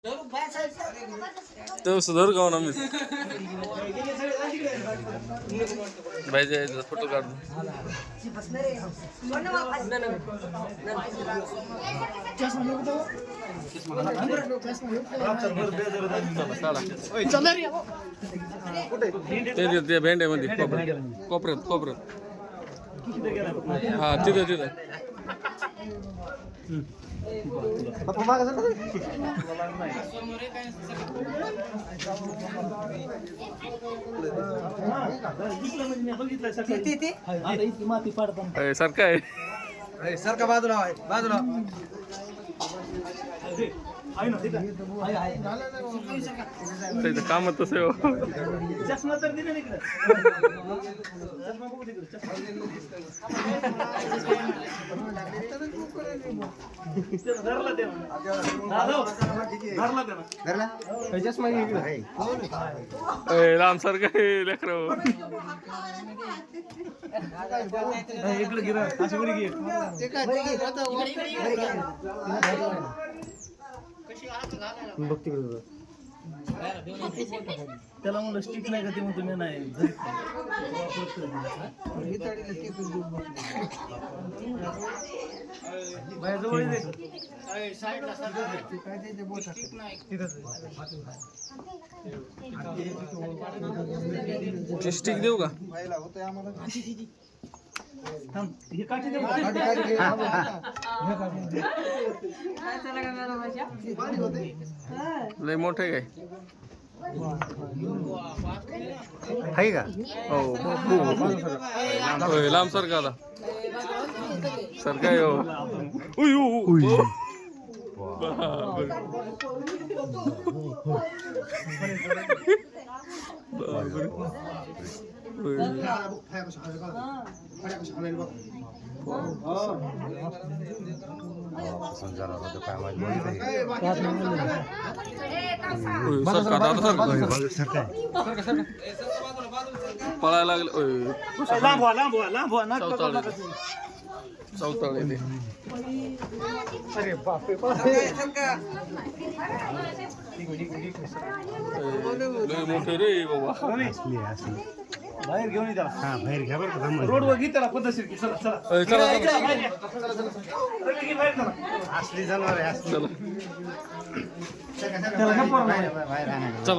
तो सुधार का ना मिस भाई जाए फोटो काढ ते भेंडे मध्ये कोपऱ्यात कोपऱ्यात हा तिथे तिथे सारखं आहे सारखा बाजूला बाजूला काम तसं चष्मा तर दिला नाही राम सारखं लेकर त्याला म्हणलं स्टिक नाही का ते म्हणतो मी नाही स्टिक देऊ का लय मोठे काय आहे का हो लांब सारखा आता सारखा आहे हो पळायला लागले चौताळे ते अरे बापरे लय मोठे रे बाबा बाहेर घेऊन ये त्याला हा बाहेर घ्या बरं रोडवर घे त्याला पद्धतशीर की चला चला असली जनावर आहे असली चला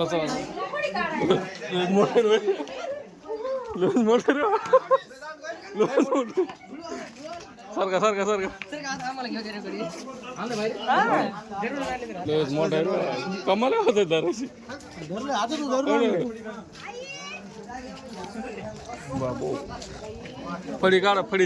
चला मोठे रे मोठे रे सारखा सारखा सारखा मोठा कमाल होत दरवर्षी बाबू फडी काढा फडी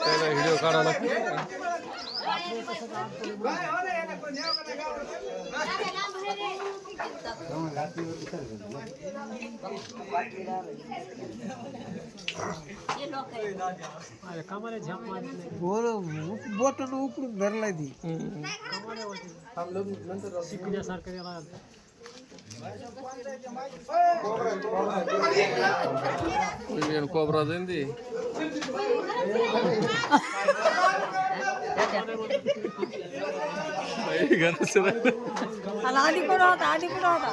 अरे व्हिडिओ काढा लागतो बोटन उकडून धरलाय ती कोबरा जाईन ती आधी कुठं होता आधी कुठं होता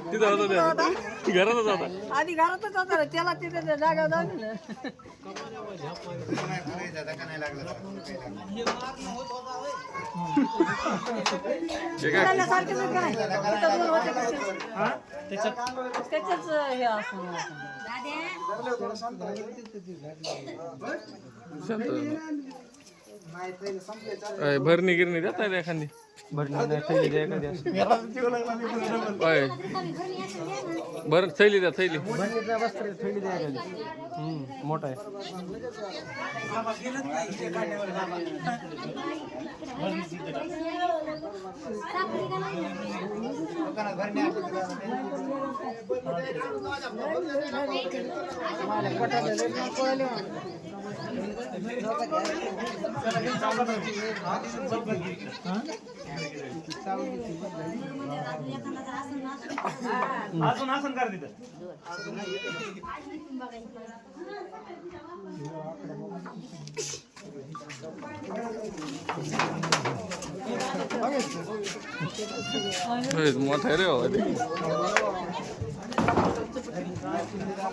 तिथं होता घरातच होता आधी घरातच होता रे त्याला तिथे जागा जाऊ त्याच्याच हे असं भरणी गिरणी देता एखादी भरणी थैली द्या एखादी बरं थैली द्या थैली थैली द्या मोठा आहे दुकानात अजून आसन कर तिथं. मोठा आहे रे बाबा ते.